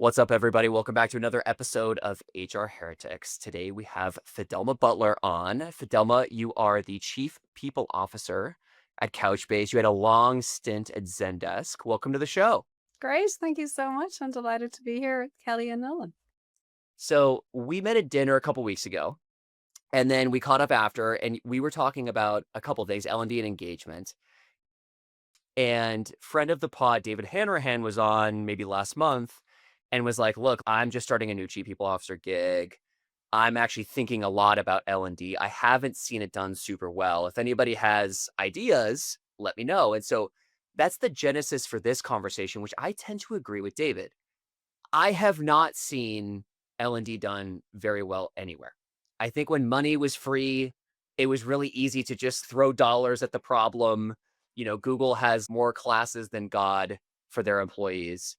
What's up, everybody? Welcome back to another episode of HR Heretics. Today we have Fidelma Butler on. Fidelma, you are the Chief People Officer at Couchbase. You had a long stint at Zendesk. Welcome to the show. Great. Thank you so much. I'm delighted to be here with Kelly and Nolan. So we met at dinner a couple weeks ago, and then we caught up after, and we were talking about a couple things, L&D and engagement. And friend of the pod, David Hanrahan, was on maybe last month and was like, look, I'm just starting a new Chief People Officer gig. I'm actually thinking a lot about L&D. I haven't seen it done super well. If anybody has ideas, let me know. And so that's the genesis for this conversation, which I tend to agree with David. I have not seen L&D done very well anywhere. I think when money was free, it was really easy to just throw dollars at the problem. Google has more classes than God for their employees.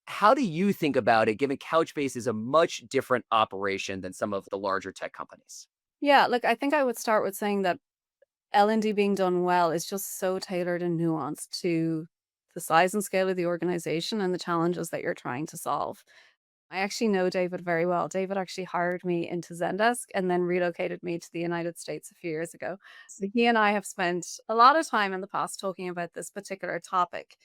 How do you think about it, given Couchbase is a much different operation than some of the larger tech companies? Yeah, look, I think I would start with saying that L&D being done well is just so tailored and nuanced to the size and scale of the organization and the challenges that you're trying to solve. I actually know David very well. David actually hired me into Zendesk and then relocated me to the United States a few years ago. So he and I have spent a lot of time in the past talking about this particular topic.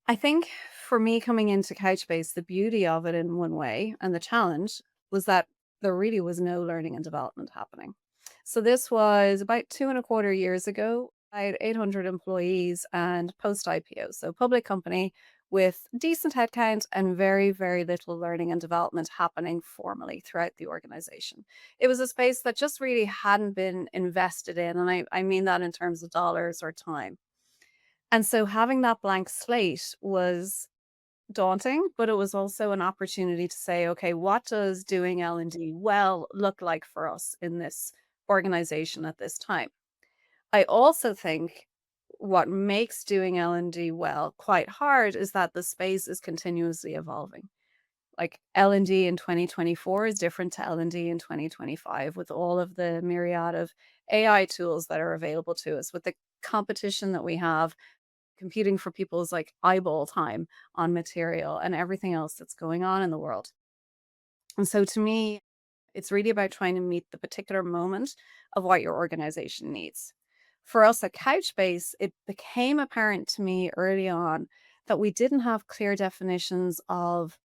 I think for me coming into Couchbase, the beauty of it in one way and the challenge was that there really was no learning and development happening. So this was about 2.25 years ago. I had 800 employees and post IPO, so public company with decent headcount and very, very little learning and development happening formally throughout the organization. It was a space that just really hadn't been invested in. And I mean that in terms of dollars or time. And so having that blank slate was daunting, but it was also an opportunity to say, okay, what does doing L&D well look like for us in this organization at this time? I also think what makes doing L&D well quite hard is that the space is continuously evolving. Like L&D in 2024 is different to L&D in 2025 with all of the myriad of AI tools that are available to us, with the competition that we have competing for people's like eyeball time on material and everything else that's going on in the world. And so to me, it's really about trying to meet the particular moment of what your organization needs. For us at Couchbase, it became apparent to me early on that we didn't have clear definitions of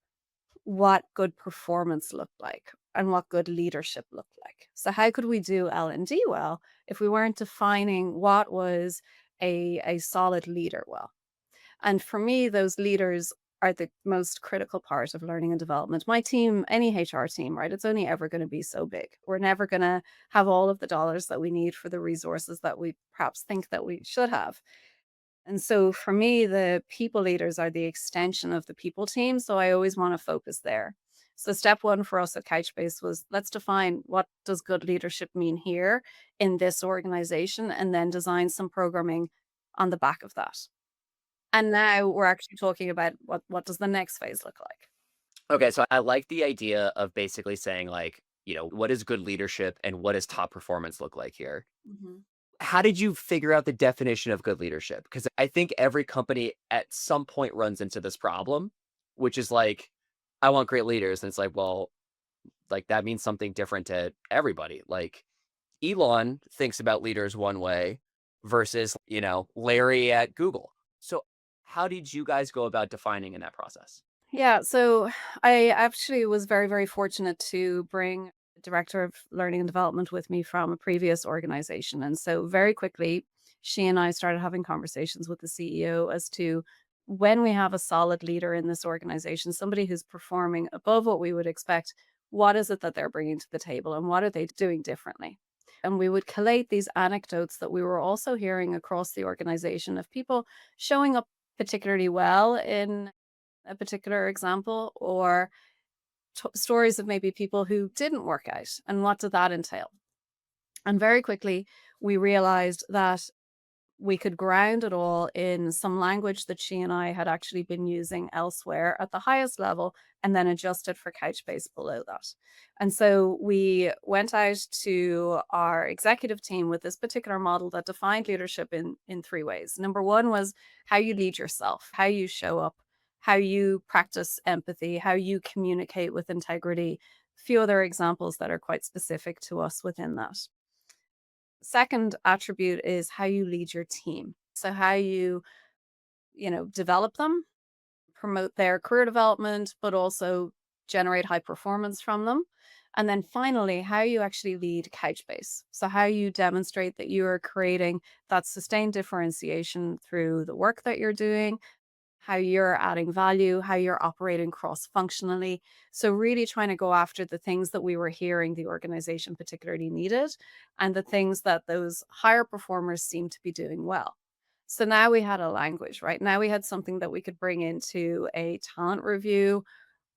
what good performance looked like and what good leadership looked like. So how could we do L&D well if we weren't defining what was a solid leader well? And for me, those leaders are the most critical part of learning and development. My team, any HR team, right? It's only ever going to be so big. We're never going to have all of the dollars that we need for the resources that we perhaps think that we should have. And so for me, the people leaders are the extension of the people team. So I always want to focus there. So step one for us at Couchbase was let's define what does good leadership mean here in this organization and then design some programming on the back of that. And now we're actually talking about what does the next phase look like? Okay, so I like the idea of basically saying, like, what is good leadership and what does top performance look like here? Mhm. How did you figure out the definition of good leadership? Because I think every company at some point runs into this problem, which is like, I want great leaders. And it's like, well, like that means something different to everybody. Like Elon thinks about leaders one way versus, Larry at Google. So how did you guys go about defining in that process? Yeah, so I actually was very, very fortunate to bring a director of learning and development with me from a previous organization. And so very quickly, she and I started having conversations with the CEO as to when we have a solid leader in this organization, somebody who's performing above what we would expect, what is it that they're bringing to the table and what are they doing differently? And we would collate these anecdotes that we were also hearing across the organization of people showing up particularly well in a particular example or stories of maybe people who didn't work out and what did that entail. And very quickly we realized that we could ground it all in some language that she and I had actually been using elsewhere at the highest level and then adjusted for Couchbase below that. And so we went out to our executive team with this particular model that defined leadership in three ways. Number one was how you lead yourself, how you show up, how you practice empathy, how you communicate with integrity. A few other examples that are quite specific to us within that. Second attribute is how you lead your team. So how you develop them, promote their career development, but also generate high performance from them. And then finally, how you actually lead Couchbase. So, how you demonstrate that you are creating that sustained differentiation through the work that you're doing, how you're adding value, how you're operating cross functionally. So, really trying to go after the things that we were hearing the organization particularly needed and the things that those higher performers seem to be doing well. So now we had a language, right? Now we had something that we could bring into a talent review,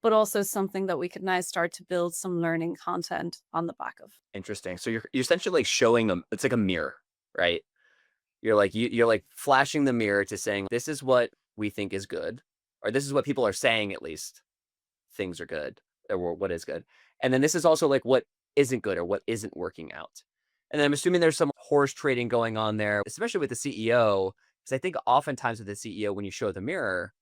but also something that we could now start to build some learning content on the back of. Interesting. So you're essentially like showing them it's like a mirror, right? You're like flashing the mirror to saying, "This is what we think is good," or, "This is what people are saying at least things are good, or what is good." And then this is also, like, what isn't good or what isn't working out. And then I'm assuming there's some horse trading going on there, especially with the CEO, because I think oftentimes with the CEO, when you show the mirror,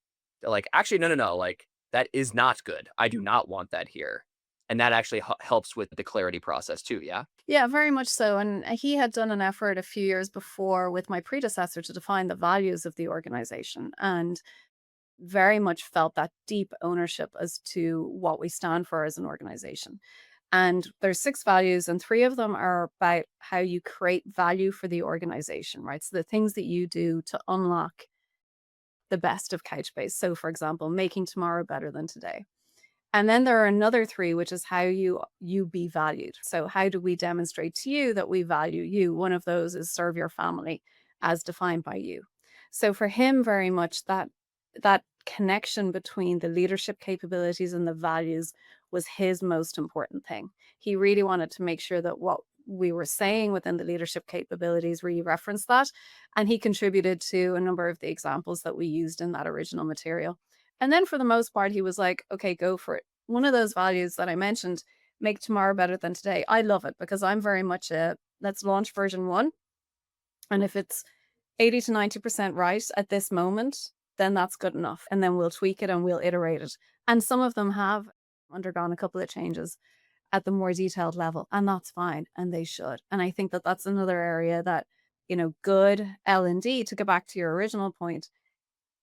they're like, "Actually, no, no, no, like, that is not good. I do not want that here." And that actually helps with the clarity process too, yeah? Yeah, very much so. And he had done an effort a few years before with my predecessor to define the values of the organization and very much felt that deep ownership as to what we stand for as an organization. And there's 6 values, and 3 of them are about how you create value for the organization, right? So the things that you do to unlock the best of Couchbase. So, for example, making tomorrow better than today. And then there are another 3, which is how you be valued. So how do we demonstrate to you that we value you? One of those is serve your family as defined by you. So for him, very much that connection between the leadership capabilities and the values was his most important thing. He really wanted to make sure that what we were saying within the leadership capabilities really referenced that. And he contributed to a number of the examples that we used in that original material. And then for the most part, he was like, okay, go for it. One of those values that I mentioned, make tomorrow better than today. I love it because I'm very much a let's launch version 1. And if it's 80 to 90% right at this moment, then that's good enough. And then we'll tweak it and we'll iterate it. And some of them have undergone a couple of changes at the more detailed level, and that's fine. And they should. And I think that that's another area that, good L&D, to go back to your original point,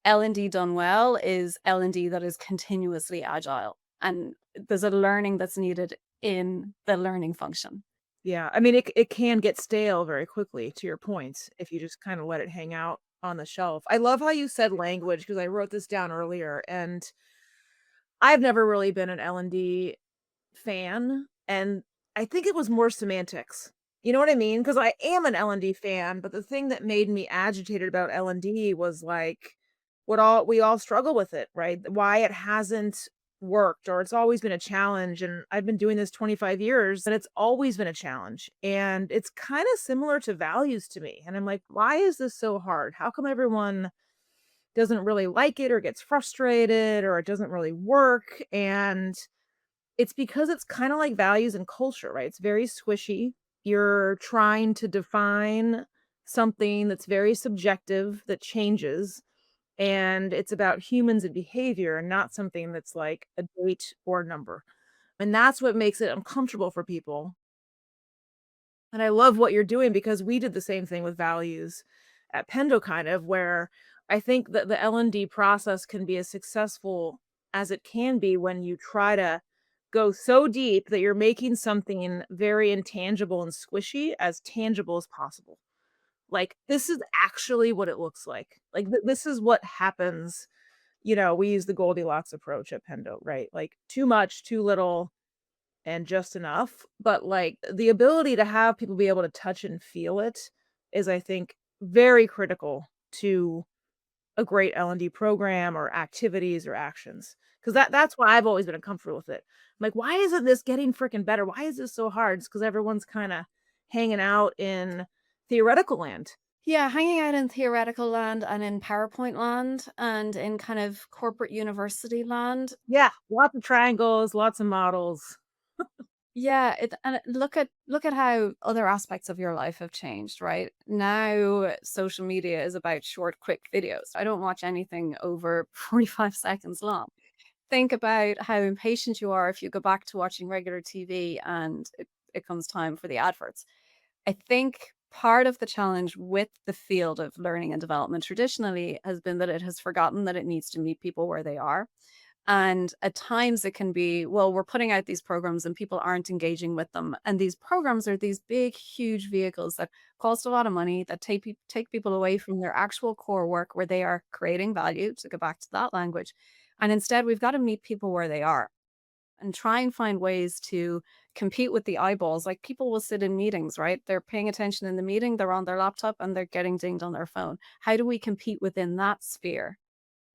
L&D done well is L&D that is continuously agile, and there's a learning that's needed in the learning function. Yeah, I mean, it can get stale very quickly, to your point, if you just kinda let it hang out on the shelf. I love how you said language because I wrote this down earlier, and I've never really been an L&D fan, and I think it was more semantics. You know what I mean? Because I am an L&D fan, but the thing that made me agitated about L&D was, like, what all we all struggle with it, right? Why it hasn't worked or it's always been a challenge, and I've been doing this 25 years, and it's always been a challenge, and it's kinda similar to values to me, and I'm like, "Why is this so hard? How come everyone doesn't really like it or gets frustrated or it doesn't really work?" And it's because it's kinda like values and culture, right? It's very squishy. You're trying to define something that's very subjective that changes, and it's about humans and behavior and not something that's like a date or a number. And that's what makes it uncomfortable for people. And I love what you're doing because we did the same thing with values at Pendo kind of where I think that the L&D process can be as successful as it can be when you try to go so deep that you're making something very intangible and squishy as tangible as possible. Like this is actually what it looks like. Like this is what happens. We use the Goldilocks approach at Pendo, right? Like too much, too little, and just enough, but, like, the ability to have people be able to touch and feel it is, I think, very critical to a great L&D program or activities or actions, 'cause that's why I've always been uncomfortable with it. I'm like, "Why isn't this getting freaking better? Why is this so hard?" It's 'cause everyone's kinda hanging out in theoretical land. Yeah, hanging out in theoretical land and in PowerPoint land and in kind of corporate university land. Yeah, lots of triangles, lots of models. Yeah, look at how other aspects of your life have changed, right? Now social media is about short, quick videos. I don't watch anything over 45 seconds long. Think about how impatient you are if you go back to watching regular TV and it comes time for the adverts. I think part of the challenge with the field of learning and development traditionally has been that it has forgotten that it needs to meet people where they are. And at times it can be, well, we're putting out these programs and people aren't engaging with them. And these programs are these big, huge vehicles that cost a lot of money, that take people away from their actual core work where they are creating value, to go back to that language. And instead, we've got to meet people where they are and try and find ways to compete with the eyeballs. Like people will sit in meetings, right? They're paying attention in the meeting, they're on their laptop and they're getting dinged on their phone. How do we compete within that sphere?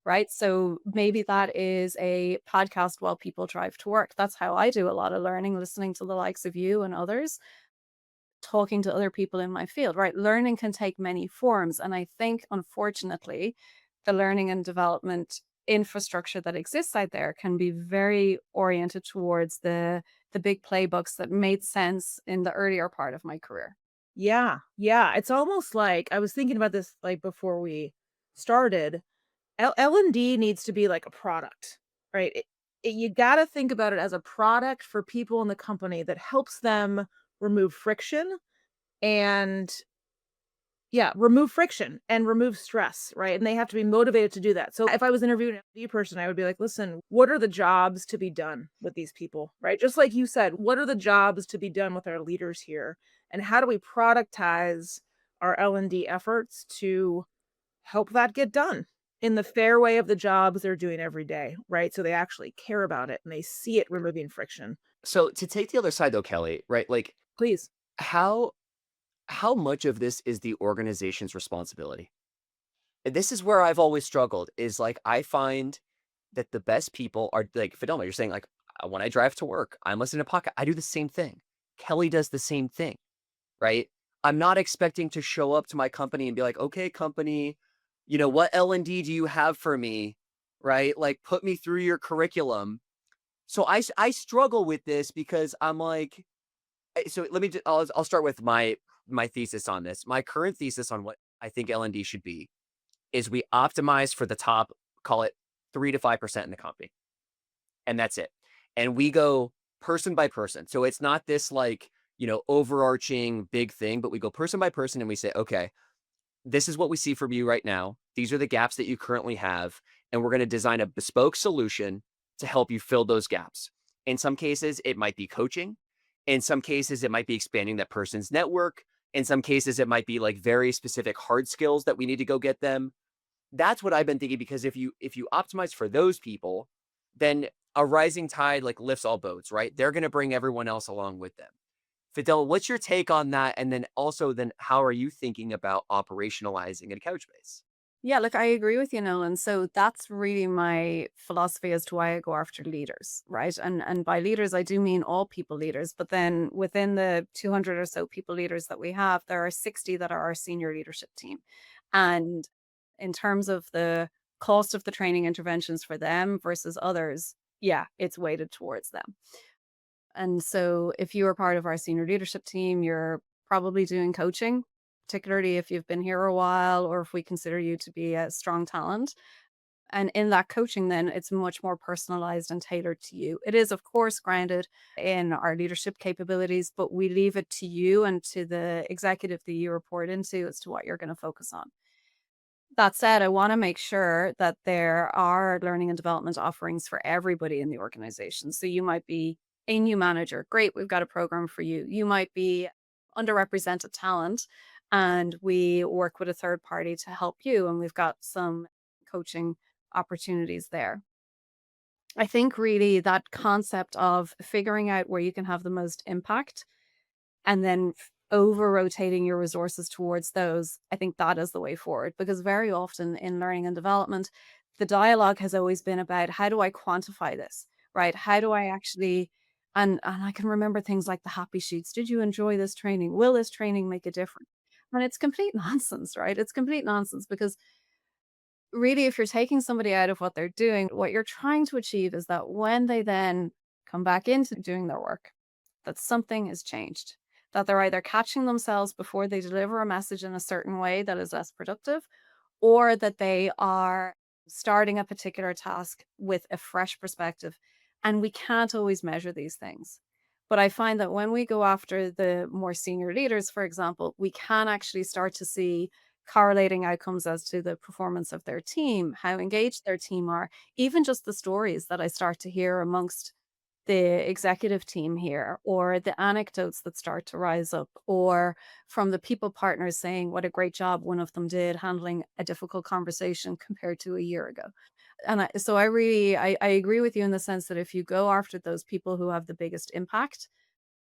Right? So maybe that is a podcast while people drive to work. That's how I do a lot of learning, listening to the likes of you and others, talking to other people in my field, right? Learning can take many forms. And I think, unfortunately, the learning and development infrastructure that exists out there can be very oriented towards the big playbooks that made sense in the earlier part of my career. Yeah, yeah, it's almost like I was thinking about this, like, before we started. L&D needs to be like a product, right? You gotta think about it as a product for people in the company that helps them remove friction and yeah, remove friction and remove stress, right? And they have to be motivated to do that. So if I was interviewing an MD person, I would be like, listen, what are the jobs to be done with these people, right? Just like you said, what are the jobs to be done with our leaders here? And how do we productize our L&D efforts to help that get done in the fair way of the jobs they're doing every day, right? So they actually care about it and they see it removing friction. So to take the other side though, Kelly, right? Like Please. how how much of this is the organization's responsibility? And this is where I've always struggled is like I find that the best people are like Fidelma, you're saying like when I drive to work, I'm listening to podcast. I do the same thing. Kelly does the same thing, right? I'm not expecting to show up to my company and be like, okay, company, what L&D do you have for me? Right? Like put me through your curriculum. So I struggle with this because I'm like, so let me I'll start with my thesis on this. My current thesis on what I think L&D should be is we optimize for the top, call it 3 to 5% in the company, and that's it. And we go person by person. So it's not this like, overarching big thing, but we go person by person and we say, okay, this is what we see from you right now. These are the gaps that you currently have. And we're going to design a bespoke solution to help you fill those gaps. In some cases, it might be coaching. In some cases, it might be expanding that person's network. In some cases, it might be like very specific hard skills that we need to go get them. That's what I've been thinking because if you optimize for those people, then a rising tide like lifts all boats, right? They're going to bring everyone else along with them. Fidel, what's your take on that? And then also, then how are you thinking about operationalizing at Couchbase? Yeah, look, I agree with you, Nolan. So that's really my philosophy as to why I go after leaders, right? And by leaders, I do mean all people leaders. But then within the 200 or so people leaders that we have, there are 60 that are our senior leadership team. And in terms of the cost of the training interventions for them versus others, yeah, it's weighted towards them. And so if you are part of our senior leadership team, you're probably doing coaching, particularly if you've been here a while or if we consider you to be a strong talent. And in that coaching, then it's much more personalized and tailored to you. It is, of course, grounded in our leadership capabilities, but we leave it to you and to the executive that you report into as to what you're going to focus on. That said, I want to make sure that there are learning and development offerings for everybody in the organization. So you might be a new manager. Great, we've got a program for you. You might be underrepresented talent, and we work with a third party to help you. And we've got some coaching opportunities there. I think really that concept of figuring out where you can have the most impact and then over rotating your resources towards those, I think that is the way forward. Because very often in learning and development, the dialogue has always been about how do I quantify this, right? How do I actually, and I can remember things like the happy sheets. Did you enjoy this training? Will this training make a difference? And it's complete nonsense, right? It's complete nonsense because really, if you're taking somebody out of what they're doing, what you're trying to achieve is that when they then come back into doing their work, that something has changed, that they're either catching themselves before they deliver a message in a certain way that is less productive, or that they are starting a particular task with a fresh perspective. And we can't always measure these things. But I find that when we go after the more senior leaders, for example, we can actually start to see correlating outcomes as to the performance of their team, how engaged their team are, even just the stories that I start to hear amongst the executive team here, or the anecdotes that start to rise up, or from the people partners saying what a great job one of them did handling a difficult conversation compared to a year ago. And so I agree with you in the sense that if you go after those people who have the biggest impact,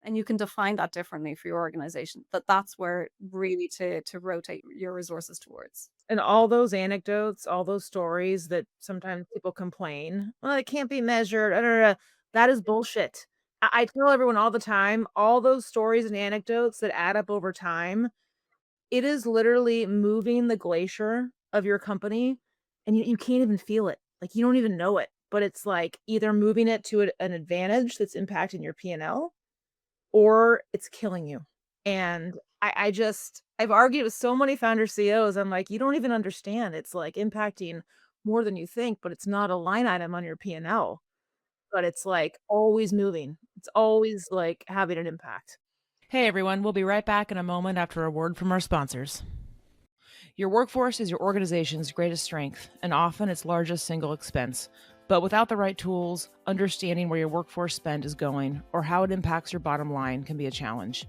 and you can define that differently for your organization, that's where really to rotate your resources towards. And all those anecdotes, all those stories that sometimes people complain, "Well, it can't be measured, that is bullshit. I tell everyone all the time, all those stories and anecdotes that add up over time, it is literally moving the glacier of your company, and you can't even feel it. Like, you don't even know it, but it's, like, either moving it to an advantage that's impacting your P&L, or it's killing you. And I've argued with so many founder CEOs. I'm like, you don't even understand. It's like impacting more than you think, but it's not a line item on your P&L, but it's like always moving. It's always like having an impact. Hey everyone, we'll be right back in a moment after a word from our sponsors. Your workforce is your organization's greatest strength and often its largest single expense. But without the right tools, understanding where your workforce spend is going or how it impacts your bottom line can be a challenge.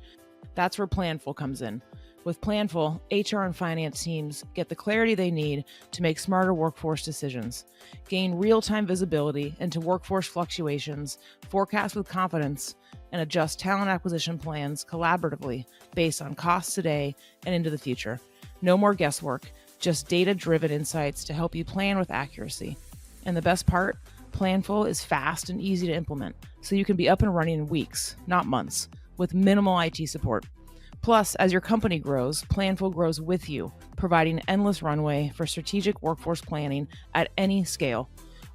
That's where Planful comes in. With Planful, HR and finance teams get the clarity they need to make smarter workforce decisions, gain real-time visibility into workforce fluctuations, forecast with confidence, and adjust talent acquisition plans collaboratively based on costs today and into the future. No more guesswork, just data-driven insights to help you plan with accuracy. And the best part, Planful is fast and easy to implement, so you can be up and running in weeks, not months, with minimal IT support. Plus, as your company grows, Planful grows with you, providing endless runway for strategic workforce planning at any scale.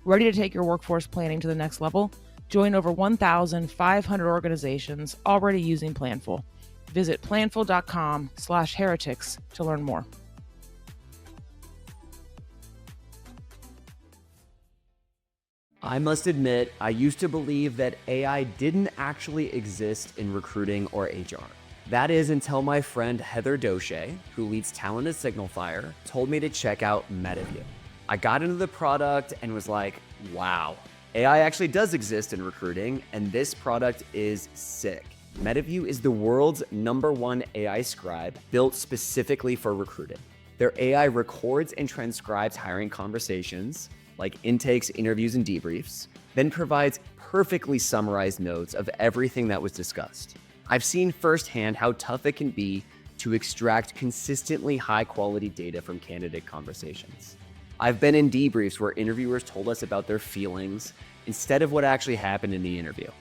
Ready to take your workforce planning to the next level? Join over 1,500 organizations already using Planful. Visit planful.com/heretics to learn more. I must admit, I used to believe that AI didn't actually exist in recruiting or HR. That is until my friend Heather Doche, who leads talent at Signalfire, told me to check out Metaview. I got into the product and was like, wow, AI actually does exist in recruiting, and this product is sick. Metaview is the world's #1 AI scribe built specifically for recruiting. Their AI records and transcribes hiring conversations, like intakes, interviews, and debriefs, then provides perfectly summarized notes of everything that was discussed. I've seen firsthand how tough it can be to extract consistently high-quality data from candidate conversations. I've been in debriefs where interviewers told us about their feelings instead of what actually happened in the interview.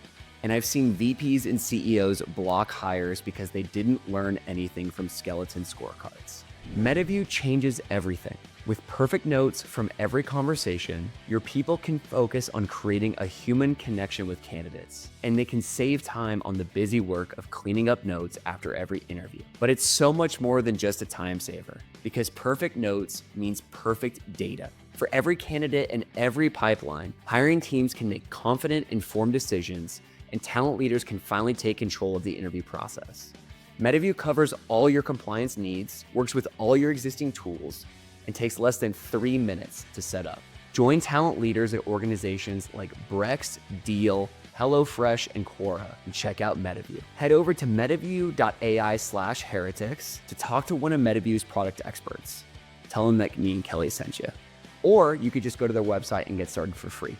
And I've seen VPs and CEOs block hires because they didn't learn anything from skeleton scorecards. Metaview changes everything. With perfect notes from every conversation, your people can focus on creating a human connection with candidates, and they can save time on the busy work of cleaning up notes after every interview. But it's so much more than just a time saver, because perfect notes means perfect data. For every candidate and every pipeline, hiring teams can make confident, informed decisions, and talent leaders can finally take control of the interview process. Metaview covers all your compliance needs, works with all your existing tools, and takes less than 3 minutes to set up. Join talent leaders at organizations like Brex, Deal, HelloFresh, and Quora and check out Metaview. Head over to metaview.ai/heretics to talk to one of Metaview's product experts. Tell them that me and Kelli sent you. Or you could just go to their website and get started for free.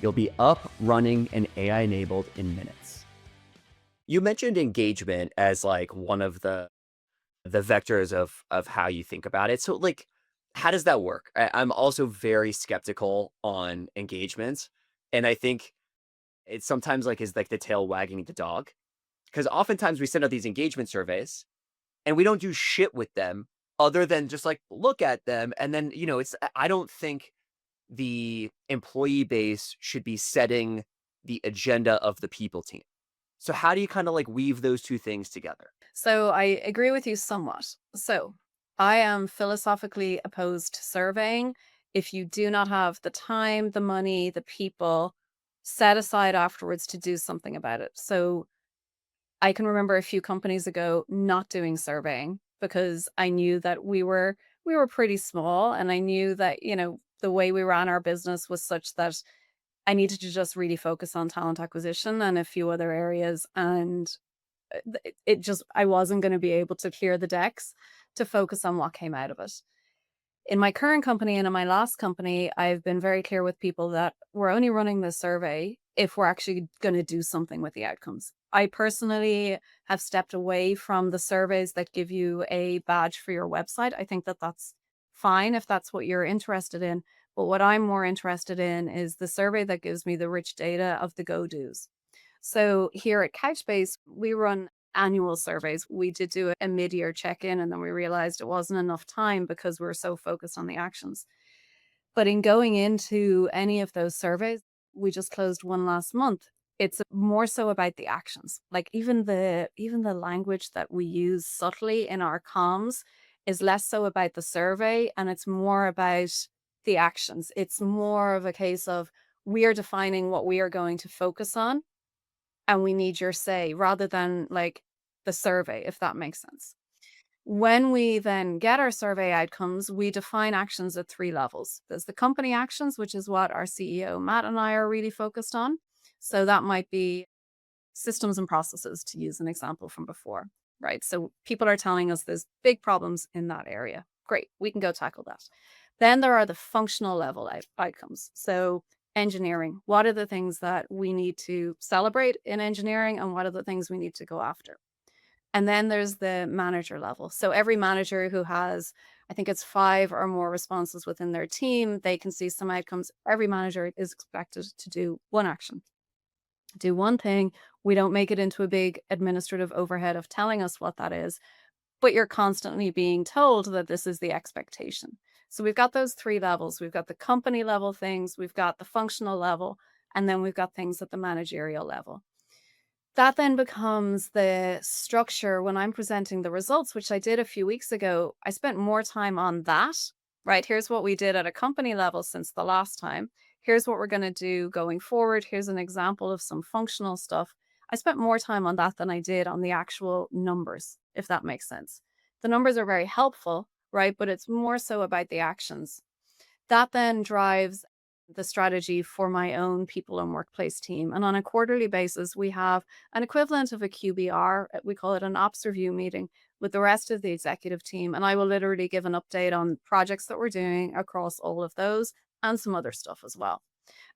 You'll be up, running, and AI enabled in minutes. You mentioned engagement as like one of the vectors of how you think about it. So like, how does that work? I'm also very skeptical on engagement. And I think it sometimes like is like the tail wagging the dog. Because oftentimes we send out these engagement surveys and we don't do shit with them other than just like look at them. And then, I don't think the employee base should be setting the agenda of the people team. So how do you kind of like weave those two things together? So I agree with you somewhat. So I am philosophically opposed to surveying. If you do not have the time, the money, the people set aside afterwards to do something about it. So I can remember a few companies ago not doing surveying because I knew that we were pretty small, and I knew that, the way we ran our business was such that I needed to just really focus on talent acquisition and a few other areas, and it just I wasn't going to be able to clear the decks to focus on what came out of it. In my current company and in my last company, I've been very clear with people that we're only running this survey if we're actually going to do something with the outcomes. I personally have stepped away from the surveys that give you a badge for your website. I think that that's fine if that's what you're interested in. But what I'm more interested in is the survey that gives me the rich data of the go dos. So here at Couchbase, we run annual surveys. We did do a mid-year check-in, and then we realized it wasn't enough time because we were so focused on the actions. But in going into any of those surveys, we just closed one last month. It's more so about the actions. Like even the language that we use subtly in our comms is less so about the survey, and it's more about the actions. It's more of a case of we are defining what we are going to focus on, and we need your say rather than like the survey, if that makes sense. When we then get our survey outcomes, we define actions at three levels. There's the company actions, which is what our CEO, Matt, and I are really focused on. So that might be systems and processes, to use an example from before, right? So people are telling us there's big problems in that area. Great, we can go tackle that. Then there are the functional level outcomes. So engineering, what are the things that we need to celebrate in engineering, and what are the things we need to go after? And then there's the manager level. So every manager who has, I think it's 5 or more responses within their team, they can see some outcomes. Every manager is expected to do one action, do one thing. We don't make it into a big administrative overhead of telling us what that is, but you're constantly being told that this is the expectation. So we've got those 3 levels. We've got the company level things, we've got the functional level, and then we've got things at the managerial level. That then becomes the structure when I'm presenting the results, which I did a few weeks ago. I spent more time on that, right? Here's what we did at a company level since the last time. Here's what we're going to do going forward. Here's an example of some functional stuff. I spent more time on that than I did on the actual numbers, if that makes sense. The numbers are very helpful, right? But it's more so about the actions. That then drives the strategy for my own people and workplace team. And on a quarterly basis, we have an equivalent of a QBR. We call it an ops review meeting with the rest of the executive team. And I will literally give an update on projects that we're doing across all of those and some other stuff as well.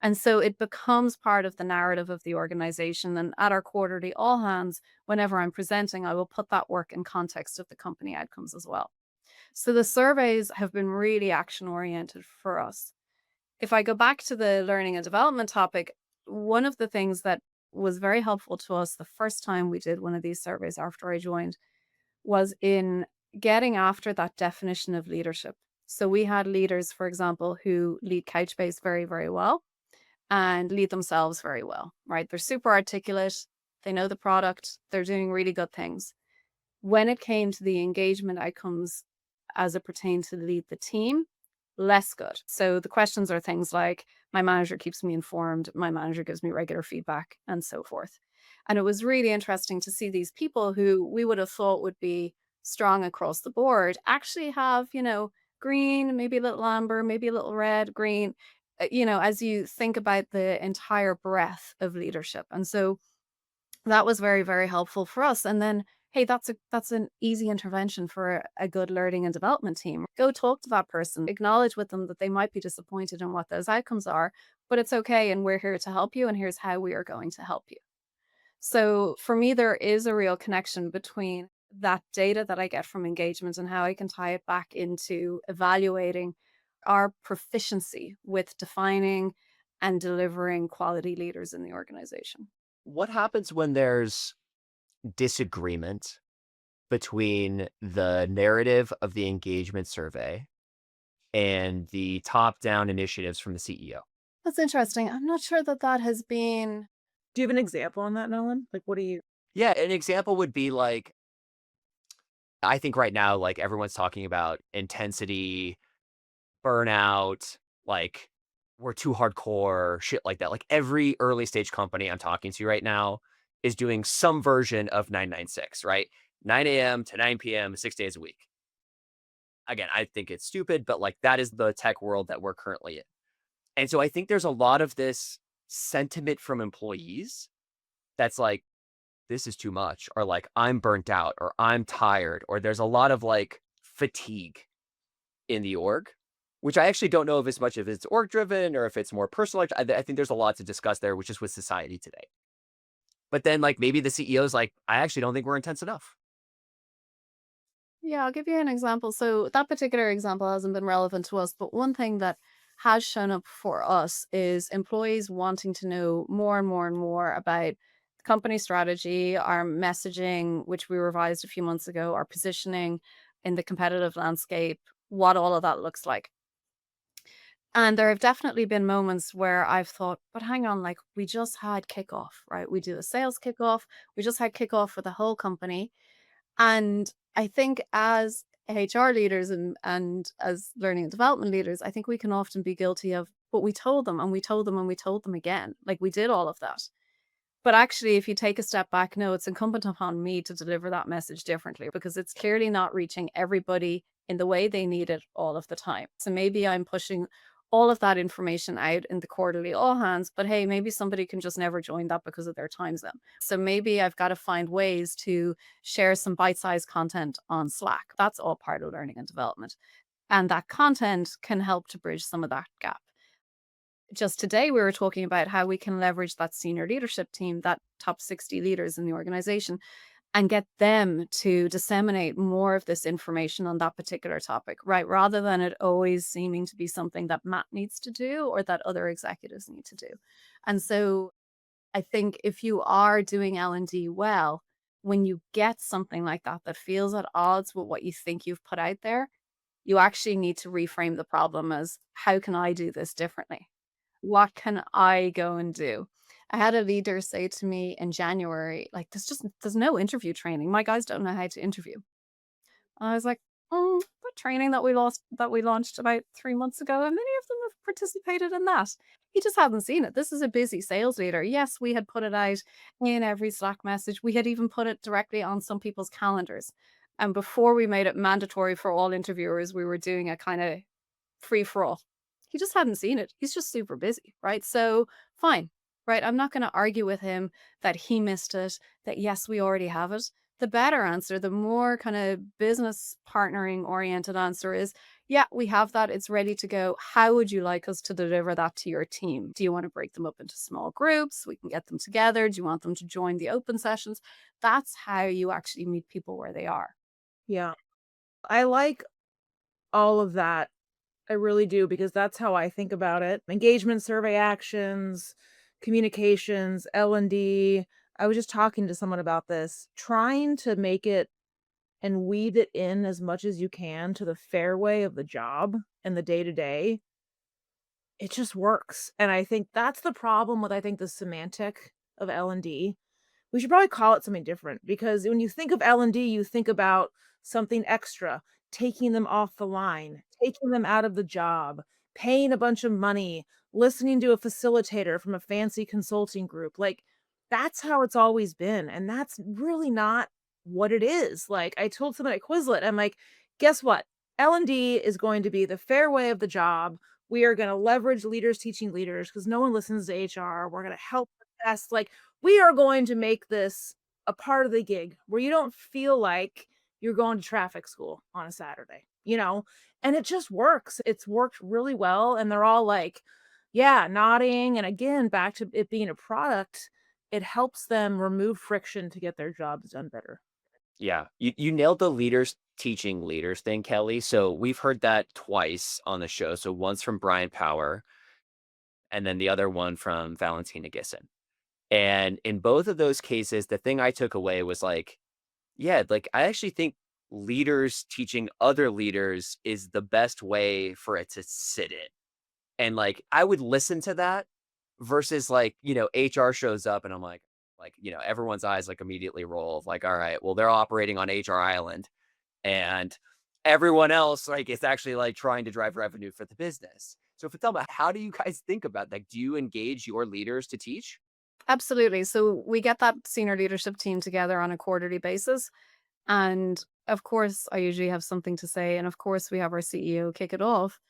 And so it becomes part of the narrative of the organization. And at our quarterly all hands, whenever I'm presenting, I will put that work in context of the company outcomes as well. So the surveys have been really action oriented for us. If I go back to the learning and development topic, one of the things that was very helpful to us the first time we did one of these surveys after I joined was in getting after that definition of leadership. So we had leaders, for example, who lead Couchbase very, very well and lead themselves very well, right? They're super articulate, they know the product, they're doing really good things. When it came to the engagement outcomes as it pertained to lead the team, less good. So the questions are things like, my manager keeps me informed, my manager gives me regular feedback, and so forth. And it was really interesting to see these people who we would have thought would be strong across the board actually have, green, maybe a little amber, maybe a little red, green, as you think about the entire breadth of leadership. And so that was very, very helpful for us. And then, hey, that's an easy intervention for a good learning and development team. Go talk to that person, acknowledge with them that they might be disappointed in what those outcomes are, but it's okay, and we're here to help you, and here's how we are going to help you. So for me, there is a real connection between that data that I get from engagement and how I can tie it back into evaluating our proficiency with defining and delivering quality leaders in the organization. What happens when there's disagreement between the narrative of the engagement survey and the top-down initiatives from the CEO? That's interesting. I'm not sure that that has been Do you have an example on that, Nolan? Like, what do you Yeah, an example would be like, I think right now, like everyone's talking about intensity, burnout, like we're too hardcore, shit like that. Like every early stage company I'm talking to right now is doing some version of 996, right? 9 a.m. to 9 p.m., 6 days a week. Again, I think it's stupid, but like that is the tech world that we're currently in. And so I think there's a lot of this sentiment from employees that's like, this is too much, or like, I'm burnt out, or I'm tired, or there's a lot of like fatigue in the org, which I actually don't know if as much if it's org driven or if it's more personal. I think there's a lot to discuss there, which is with society today. But then like maybe the CEO's like, I actually don't think we're intense enough. Yeah, I'll give you an example. So that particular example hasn't been relevant to us, but one thing that has shown up for us is employees wanting to know more and more and more about the company strategy, our messaging, which we revised a few months ago, our positioning in the competitive landscape, what all of that looks like. And there have definitely been moments where I've thought, but hang on, like we just had kickoff, right? We do a sales kickoff. We just had kickoff for the whole company. And I think as HR leaders and as learning and development leaders, I think we can often be guilty of, but we told them and we told them and we told them again. Like we did all of that. But actually, if you take a step back, no, it's incumbent upon me to deliver that message differently because it's clearly not reaching everybody in the way they need it all of the time. So maybe I'm pushing all of that information out in the quarterly all hands, but hey, maybe somebody can just never join that because of their time zone. So maybe I've got to find ways to share some bite-sized content on Slack. That's all part of learning and development. And that content can help to bridge some of that gap. Just today, we were talking about how we can leverage that senior leadership team, that top 60 leaders in the organization, and get them to disseminate more of this information on that particular topic, right? Rather than it always seeming to be something that Matt needs to do or that other executives need to do. And so I think if you are doing L&D well, when you get something like that that feels at odds with what you think you've put out there, you actually need to reframe the problem as how can I do this differently? What can I go and do? I had a leader say to me in January, like, there's no interview training. My guys don't know how to interview. I was like, that training that we launched about 3 months ago, and many of them have participated in that. He just hadn't seen it. This is a busy sales leader. Yes, we had put it out in every Slack message. We had even put it directly on some people's calendars. And before we made it mandatory for all interviewers, we were doing a kind of free for all. He just hadn't seen it. He's just super busy, right? So fine, right? I'm not going to argue with him that he missed it, that yes, we already have it. The better answer, the more kind of business partnering oriented answer is, yeah, we have that. It's ready to go. How would you like us to deliver that to your team? Do you want to break them up into small groups? We can get them together. Do you want them to join the open sessions? That's how you actually meet people where they are. Yeah. I like all of that. I really do because that's how I think about it. Engagement survey actions, communications, L&D. I was just talking to someone about this, trying to make it and weave it in as much as you can to the fairway of the job and the day-to-day. It just works. And I think that's the problem with I think the semantic of L&D. We should probably call it something different because when you think of L&D, you think about something extra, taking them off the line, taking them out of the job, paying a bunch of money, listening to a facilitator from a fancy consulting group. Like that's how it's always been. And that's really not what it is. Like I told someone at Quizlet, I'm like, guess what? L&D is going to be the fair way of the job. We are going to leverage leaders teaching leaders because no one listens to HR. We're going to help the best. Like we are going to make this a part of the gig where you don't feel like you're going to traffic school on a Saturday, you know? And it just works. It's worked really well. And they're all like, yeah, nodding. And again, back to it being a product, it helps them remove friction to get their jobs done better. Yeah, you nailed the leaders teaching leaders thing, Kelly. So we've heard that twice on the show. So once from Brian Power, and then the other one from Valentina Gisson. And in both of those cases, the thing I took away was like, yeah, like I actually think leaders teaching other leaders is the best way for it to sit in. And like I would listen to that versus like, HR shows up and I'm like, everyone's eyes like immediately roll of like, all right, well, they're operating on HR Island and everyone else like is actually like trying to drive revenue for the business. So Fatima, how do you guys think about that? Do you engage your leaders to teach? Absolutely. So we get that senior leadership team together on a quarterly basis. And of course, I usually have something to say. And of course, we have our CEO kick it off.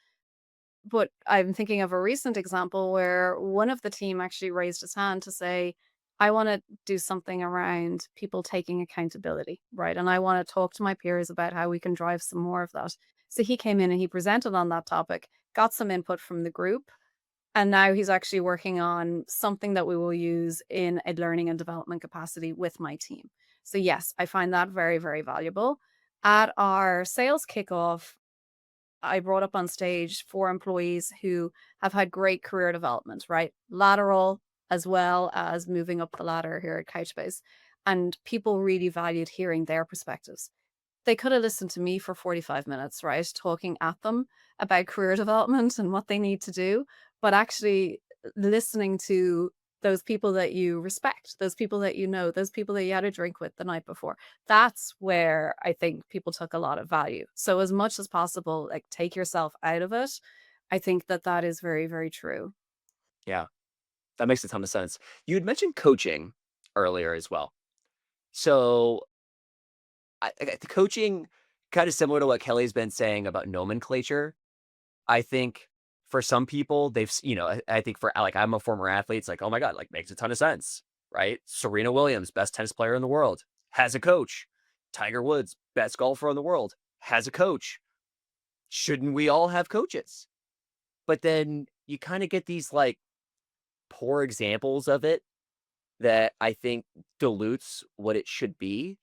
But I'm thinking of a recent example where one of the team actually raised his hand to say, I want to do something around people taking accountability, right? And I want to talk to my peers about how we can drive some more of that. So he came in and he presented on that topic, got some input from the group, and now he's actually working on something that we will use in a learning and development capacity with my team. So, yes, I find that very, very valuable. At our sales kickoff, I brought up on stage 4 employees who have had great career development, right? Lateral as well as moving up the ladder here at Couchbase. And people really valued hearing their perspectives. They could have listened to me for 45 minutes, right? Talking at them about career development and what they need to do, but actually listening to those people that you respect, those people that you know, those people that you had a drink with the night before. That's where I think people took a lot of value. So as much as possible, like take yourself out of it. I think that that is very, very true. Yeah, that makes a ton of sense. You had mentioned coaching earlier as well. So the coaching kind of similar to what Kelly's been saying about nomenclature. I think for some people, I think for like, I'm a former athlete. It's like, oh my God, like makes a ton of sense, right? Serena Williams, best tennis player in the world, has a coach. Tiger Woods, best golfer in the world, has a coach. Shouldn't we all have coaches? But then you kind of get these like poor examples of it that I think dilutes what it should be.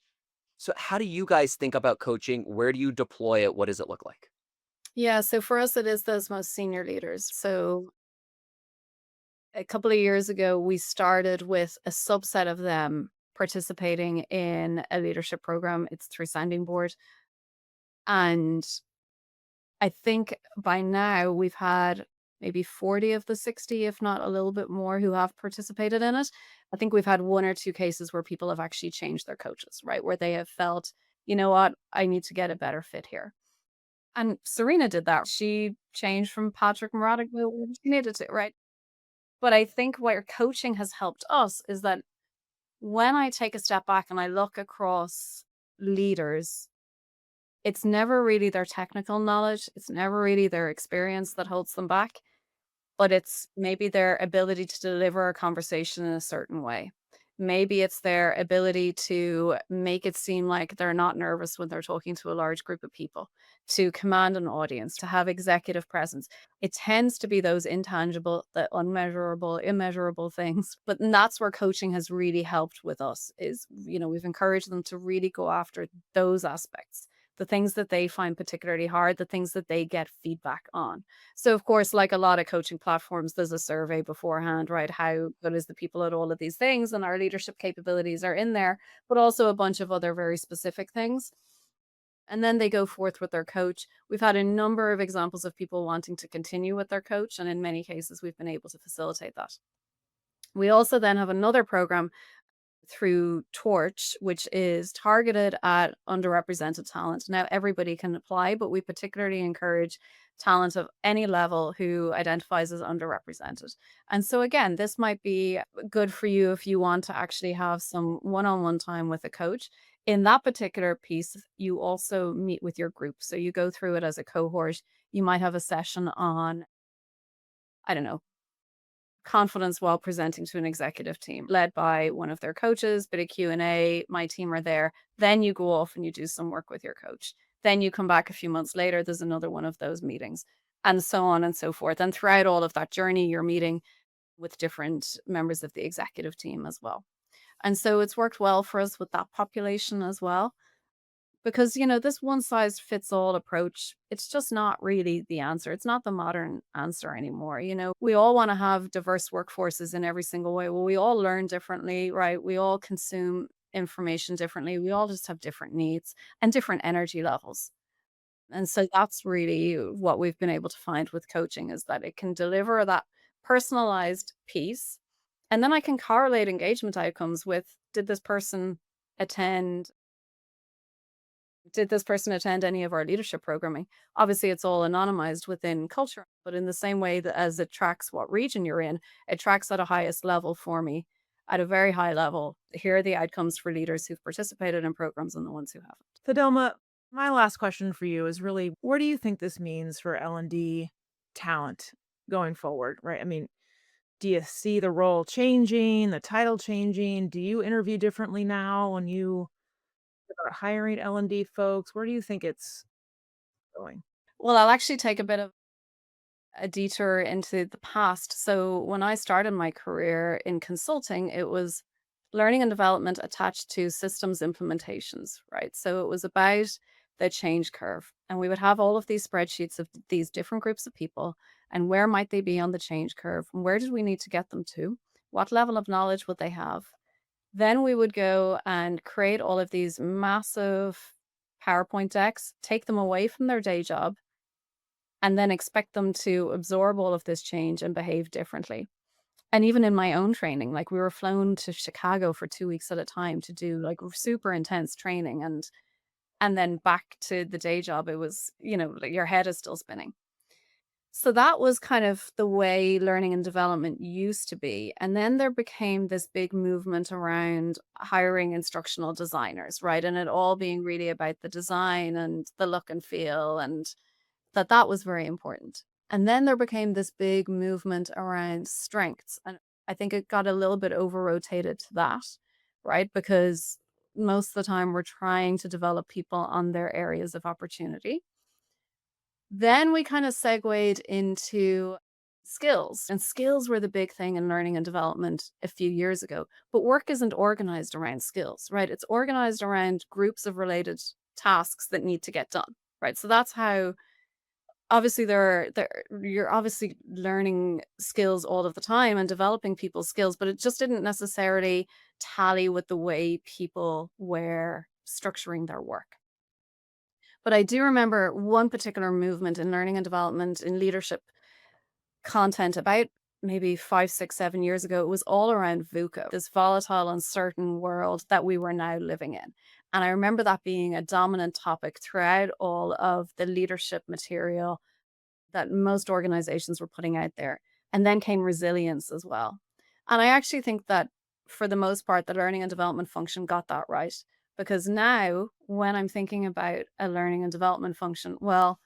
So how do you guys think about coaching? Where do you deploy it? What does it look like? Yeah, so for us, it is those most senior leaders. So a couple of years ago, we started with a subset of them participating in a leadership program. It's through Sounding Board. And I think by now we've had maybe 40 of the 60, if not a little bit more, who have participated in it. I think we've had 1 or 2 cases where people have actually changed their coaches, right? Where they have felt, you know what, I need to get a better fit here. And Serena did that. She changed from Patrick Muradic when she needed to, right? But I think where coaching has helped us is that when I take a step back and I look across leaders, it's never really their technical knowledge, it's never really their experience that holds them back, but it's maybe their ability to deliver a conversation in a certain way. Maybe it's their ability to make it seem like they're not nervous when they're talking to a large group of people, to command an audience, to have executive presence. It tends to be those intangible, the unmeasurable, immeasurable things. But that's where coaching has really helped with us is, we've encouraged them to really go after those aspects, the things that they find particularly hard, the things that they get feedback on. So, of course, like a lot of coaching platforms, there's a survey beforehand, right? How good is the people at all of these things? And our leadership capabilities are in there, but also a bunch of other very specific things. And then they go forth with their coach. We've had a number of examples of people wanting to continue with their coach. And in many cases, we've been able to facilitate that. We also then have another program through Torch, which is targeted at underrepresented talent. Now, everybody can apply, but we particularly encourage talent of any level who identifies as underrepresented. And so, again, this might be good for you if you want to actually have some one on one time with a coach. In that particular piece, you also meet with your group. So you go through it as a cohort. You might have a session on, I don't know, confidence while presenting to an executive team led by one of their coaches, bit of Q&A, my team are there. Then you go off and you do some work with your coach. Then you come back a few months later, there's another one of those meetings, and so on and so forth. And throughout all of that journey, you're meeting with different members of the executive team as well. And so it's worked well for us with that population as well. Because, this one size fits all approach, it's just not really the answer. It's not the modern answer anymore. We all want to have diverse workforces in every single way. Well, we all learn differently, right? We all consume information differently. We all just have different needs and different energy levels. And so that's really what we've been able to find with coaching is that it can deliver that personalized piece. And then I can correlate engagement outcomes with, attend did this person attend any of our leadership programming? Obviously, it's all anonymized within culture, but in the same way that as it tracks what region you're in, it tracks at a highest level for me, at a very high level. Here are the outcomes for leaders who've participated in programs and the ones who haven't. Fidelma, my last question for you is really, what do you think this means for L&D talent going forward, right? I mean, do you see the role changing, the title changing? Do you interview differently now when you start hiring L&D folks? Where do you think it's going? Well, I'll actually take a bit of a detour into the past. So when I started my career in consulting, it was learning and development attached to systems implementations, right? So it was about the change curve. And we would have all of these spreadsheets of these different groups of people and where might they be on the change curve? And where did we need to get them to? What level of knowledge would they have? Then we would go and create all of these massive PowerPoint decks, take them away from their day job, and then expect them to absorb all of this change and behave differently. And even in my own training, like we were flown to Chicago for 2 weeks at a time to do like super intense training and then back to the day job. It was, like your head is still spinning. So that was kind of the way learning and development used to be. And then there became this big movement around hiring instructional designers, right? And it all being really about the design and the look and feel, and that was very important. And then there became this big movement around strengths. And I think it got a little bit over rotated to that, right? Because most of the time we're trying to develop people on their areas of opportunity. Then we kind of segued into skills, and skills were the big thing in learning and development a few years ago. But work isn't organized around skills, right? It's organized around groups of related tasks that need to get done, right? So that's how obviously you're obviously learning skills all of the time and developing people's skills, but it just didn't necessarily tally with the way people were structuring their work. But I do remember one particular movement in learning and development in leadership content about maybe 5, 6, 7 years ago. It was all around VUCA, this volatile, uncertain world that we were now living in. And I remember that being a dominant topic throughout all of the leadership material that most organizations were putting out there. And then came resilience as well. And I actually think that for the most part, the learning and development function got that right. Because now, when I'm thinking about a learning and development function, well,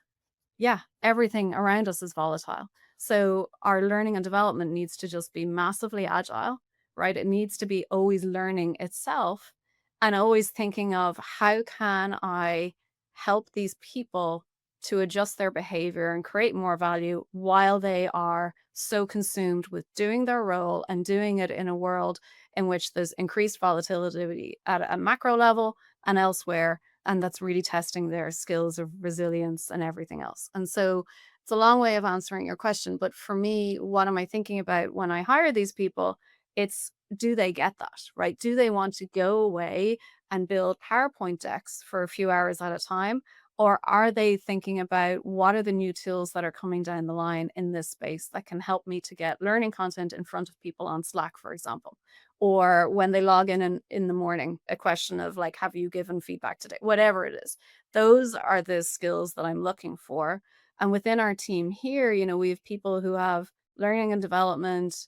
yeah, everything around us is volatile. So our learning and development needs to just be massively agile, right? It needs to be always learning itself and always thinking of how can I help these people to adjust their behavior and create more value while they are so consumed with doing their role and doing it in a world in which there's increased volatility at a macro level and elsewhere, and that's really testing their skills of resilience and everything else. And so it's a long way of answering your question, but for me, what am I thinking about when I hire these people? It's, do they get that, right? Do they want to go away and build PowerPoint decks for a few hours at a time? Or are they thinking about what are the new tools that are coming down the line in this space that can help me to get learning content in front of people on Slack, for example? Or when they log in the morning, a question of like, have you given feedback today? Whatever it is. Those are the skills that I'm looking for. And within our team here, we have people who have learning and development,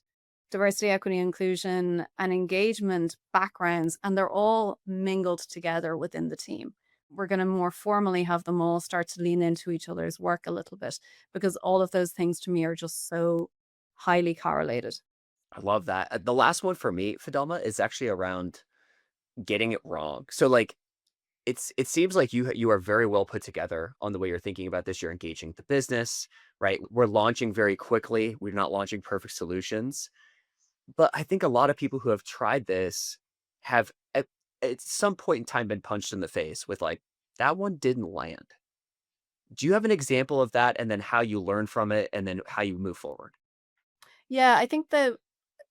diversity, equity, inclusion, and engagement backgrounds, and they're all mingled together within the team. We're going to more formally have them all start to lean into each other's work a little bit because all of those things to me are just so highly correlated. I love that. The last one for me, Fidelma, is actually around getting it wrong. So like it seems like you are very well put together on the way you're thinking about this. You're engaging the business, right? We're launching very quickly. We're not launching perfect solutions. But I think a lot of people who have tried this have at some point in time been punched in the face with like, that one didn't land. Do you have an example of that and then how you learn from it and then how you move forward? Yeah, I think the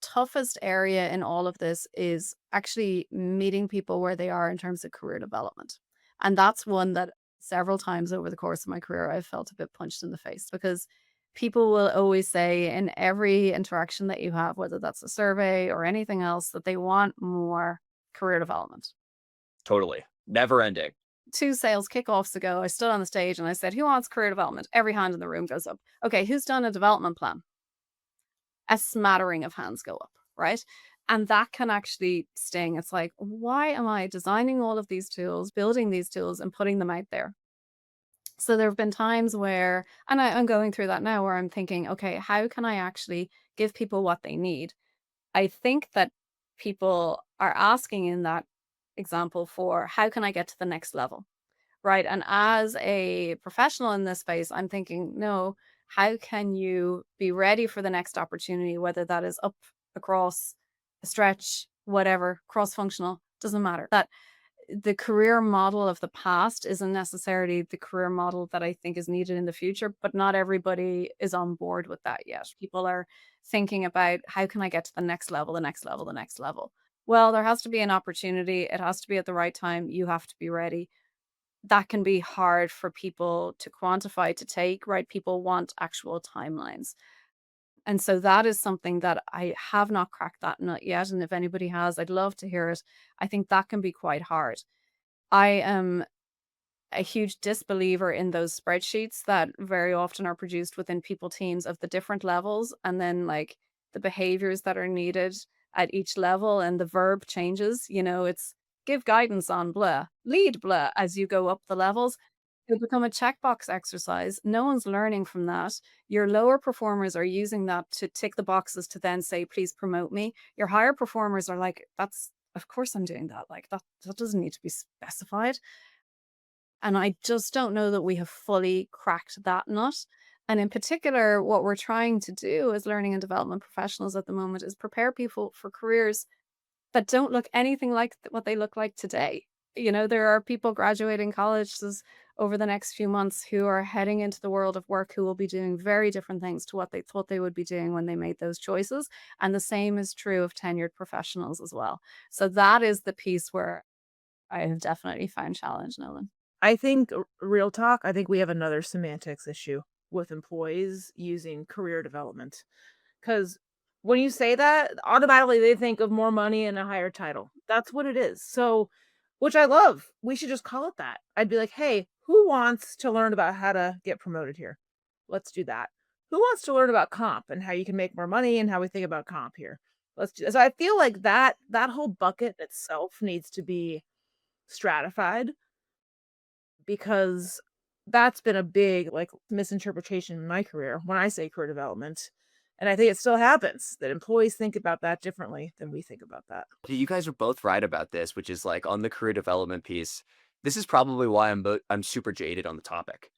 toughest area in all of this is actually meeting people where they are in terms of career development. And that's one that several times over the course of my career, I felt a bit punched in the face because People will always say in every interaction that you have, whether that's a survey or anything else, that they want more career development. Totally. Never ending. 2 sales kickoffs ago, I stood on the stage and I said, "Who wants career development?" Every hand in the room goes up. Okay, who's done a development plan? A smattering of hands go up, right? And that can actually sting. It's like, why am I designing all of these tools, building these tools, and putting them out there? So there have been times where, and I'm going through that now, where I'm thinking, okay, how can I actually give people what they need? I think that people are asking in that example for how can I get to the next level? Right. And as a professional in this space, I'm thinking, no, how can you be ready for the next opportunity, whether that is up, across, a stretch, whatever, cross functional, doesn't matter. That the career model of the past isn't necessarily the career model that I think is needed in the future, but not everybody is on board with that yet. People are thinking about how can I get to the next level, the next level, the next level. Well, there has to be an opportunity. It has to be at the right time. You have to be ready. That can be hard for people to quantify, to take, right? People want actual timelines. And so that is something that I have not cracked that nut yet. And if anybody has, I'd love to hear it. I think that can be quite hard. I am a huge disbeliever in those spreadsheets that very often are produced within people teams of the different levels and then like the behaviors that are needed at each level and the verb changes. It's give guidance on blah, lead blah as you go up the levels. It'll become a checkbox exercise. No one's learning from that. Your lower performers are using that to tick the boxes to then say, please promote me. Your higher performers are like, that's, of course I'm doing that. Like that doesn't need to be specified. And I just don't know that we have fully cracked that nut. And in particular, what we're trying to do as learning and development professionals at the moment is prepare people for careers that don't look anything like what they look like today. There are people graduating colleges over the next few months who are heading into the world of work who will be doing very different things to what they thought they would be doing when they made those choices. And the same is true of tenured professionals as well. So that is the piece where I have definitely found challenge, Nolan. I think real talk, I think we have another semantics issue with employees using career development. Because when you say that, automatically they think of more money and a higher title. That's what it is. So, which I love. We should just call it that. I'd be like, hey, who wants to learn about how to get promoted here? Let's do that. Who wants to learn about comp and how you can make more money and how we think about comp here? Let's do. So I feel like that whole bucket itself needs to be stratified because that's been a big like misinterpretation in my career when I say career development. And I think it still happens that employees think about that differently than we think about that. You guys are both right about this, which is like on the career development piece. This is probably why I'm super jaded on the topic.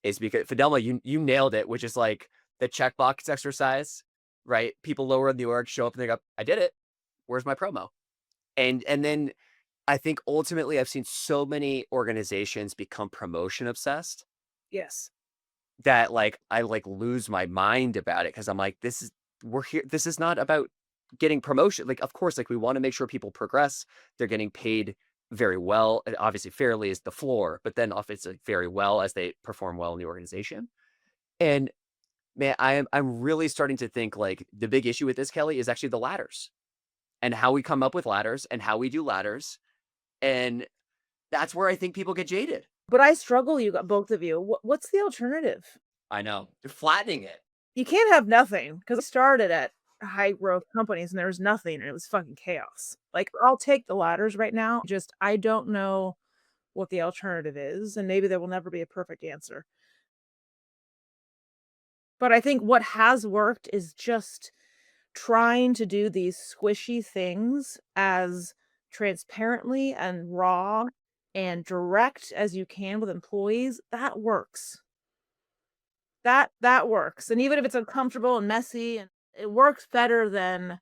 Is because Fidelma, you nailed it, which is like the checkbox exercise, right? People lower in the org show up and they go, I did it. Where's my promo? And then I think ultimately I've seen so many organizations become promotion obsessed Yes. that like I like lose my mind about it because I'm like, we're here. This is not about getting promotion. Like, of course, like we want to make sure people progress. They're getting paid very well. And obviously, fairly is the floor, but then obviously very well as they perform well in the organization. And man, I'm really starting to think like the big issue with this, Kelli, is actually the ladders and how we come up with ladders and how we do ladders. And that's where I think people get jaded. But I struggle, you got both of you. What's the alternative? I know. They're flattening it. You can't have nothing because I started at high growth companies and there was nothing and it was fucking chaos. Like, I'll take the ladders right now. Just, I don't know what the alternative is. And maybe there will never be a perfect answer. But I think what has worked is just trying to do these squishy things as transparently and raw and direct as you can with employees. That works. That works. And even if it's uncomfortable and messy, and it works better than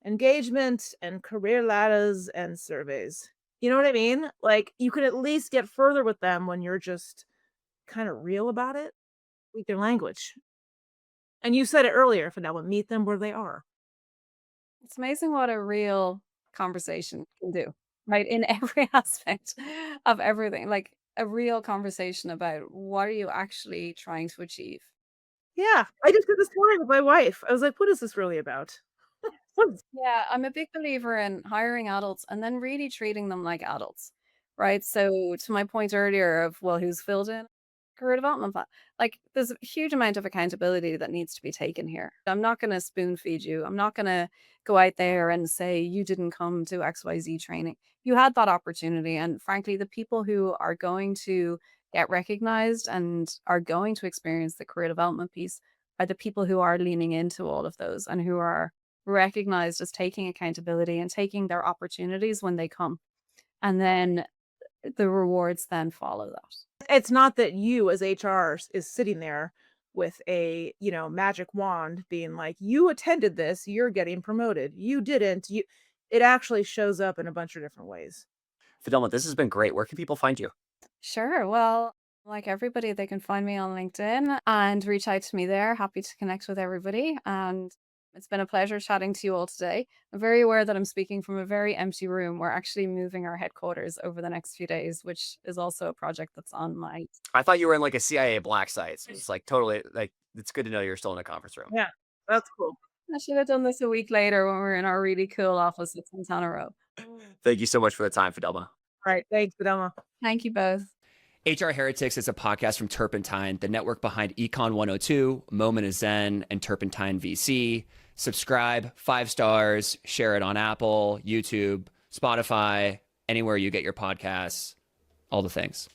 engagement and career ladders and surveys. You know what I mean? Like, you can at least get further with them when you're just kind of real about it with your language. And you said it earlier, Fidelma, meet them where they are. It's amazing what a real conversation can do, right? In every aspect of everything, like a real conversation about what are you actually trying to achieve? Yeah, I just did this morning with my wife. I was like, "What is this really about?" What is Yeah, I'm a big believer in hiring adults and then really treating them like adults, right? So to my point earlier of, well, who's filled in career development plan? Like there's a huge amount of accountability that needs to be taken here. I'm not going to spoon feed you. I'm not going to go out there and say you didn't come to XYZ training. You had that opportunity. And frankly, the people who are going to get recognized and are going to experience the career development piece are the people who are leaning into all of those and who are recognized as taking accountability and taking their opportunities when they come. And then the rewards then follow that. it's not that you as HR is sitting there with a, magic wand being like, "You attended this, you're getting promoted. You didn't." It actually shows up in a bunch of different ways. Fidelma, this has been great. Where can people find you? Sure. Well, like everybody, they can find me on LinkedIn and reach out to me there. Happy to connect with everybody. And it's been a pleasure chatting to you all today. I'm very aware that I'm speaking from a very empty room. We're actually moving our headquarters over the next few days, which is also a project that's on my. I thought you were in like a CIA black site. So it's like totally like it's good to know you're still in a conference room. Yeah, that's cool. I should have done this a week later when we're in our really cool office at Santana Row. Thank you so much for the time, Fidelma. All right, thanks, Fidelma. Thank you both. HR Heretics is a podcast from Turpentine, the network behind Econ 102, Moment of Zen, and Turpentine VC. Subscribe, 5 stars, share it on Apple, YouTube, Spotify, anywhere you get your podcasts, all the things.